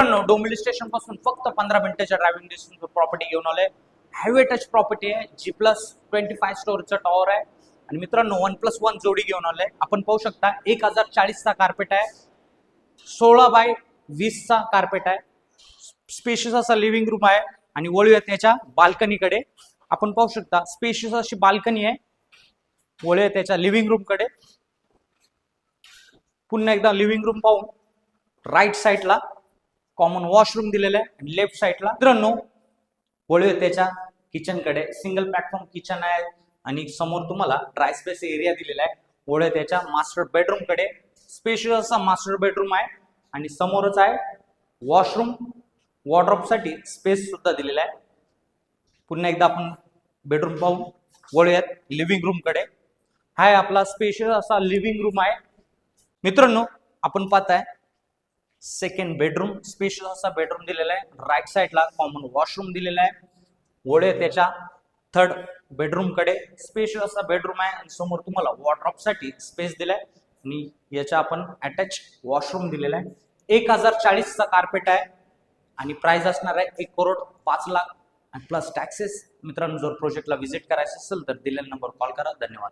Dombivli station पासून फक्त 15 मिनिटाच्या ड्रायव्हिंग डिस्टन्सवर प्रॉपर्टी घेऊन आलोय. हायवे टच प्रॉपर्टी आहे. G+25 स्टोरचं टॉवर आहे. आणि मित्रांनो 1+1 जोडी घेऊन आलोय. आपण पाहू शकता 1040 चा कार्पेट आहे. 16x20 चा कार्पेट आहे. स्पेशियस असा लिव्हिंग रूम आहे आणि वळूया त्याच्या बाल्कनीकडे. आपण पाहू शकता स्पेशियस अशी बाल्कनी आहे. वळूया त्याच्या लिव्हिंग रूम कडे. पुन्हा एकदा लिव्हिंग रूम पाहून राईट साइडला कॉमन वॉशरूम दिलेलं आहे आणि लेफ्ट साइडला मित्रांनो वळूया त्याच्या किचन कडे. सिंगल प्लॅटफॉर्म किचन आहे आणि समोर तुम्हाला ड्राय स्पेस एरिया दिलेला आहे. वळूया त्याच्या मास्टर बेडरूम कडे. स्पेशियस असा मास्टर बेडरूम आहे आणि समोरच आहे वॉशरूम. वॉर्डरोब साठी स्पेस सुद्धा दिलेला आहे. पुन्हा एकदा आपण बेडरूम पाहून वळूयात लिव्हिंग रूम कडे. हा आहे आपला स्पेशियस असा लिव्हिंग रूम आहे. मित्रांनो आपण पाहताय सेकंड बेडरूम. स्पेशियस असा बेडरूम दिलेला आहे. राईट साइडला कॉमन वॉशरूम दिलेला आहे. वळूया त्याच्या थर्ड बेडरूम कडे. स्पेशियस असा बेडरूम आहे आणि समोर तुम्हाला वॉर्डरोब साठी स्पेस दिलाय आणि याच्या आपण अटॅच वॉशरूम दिलेला आहे. 1040 चा कार्पेट आहे आणि प्राइस असणार आहे 1,05,00,000 आणि प्लस टॅक्सेस. मित्रांनो जर प्रोजेक्टला व्हिजिट करायचं असेल तर दिलेल्या नंबर कॉल करा. धन्यवाद.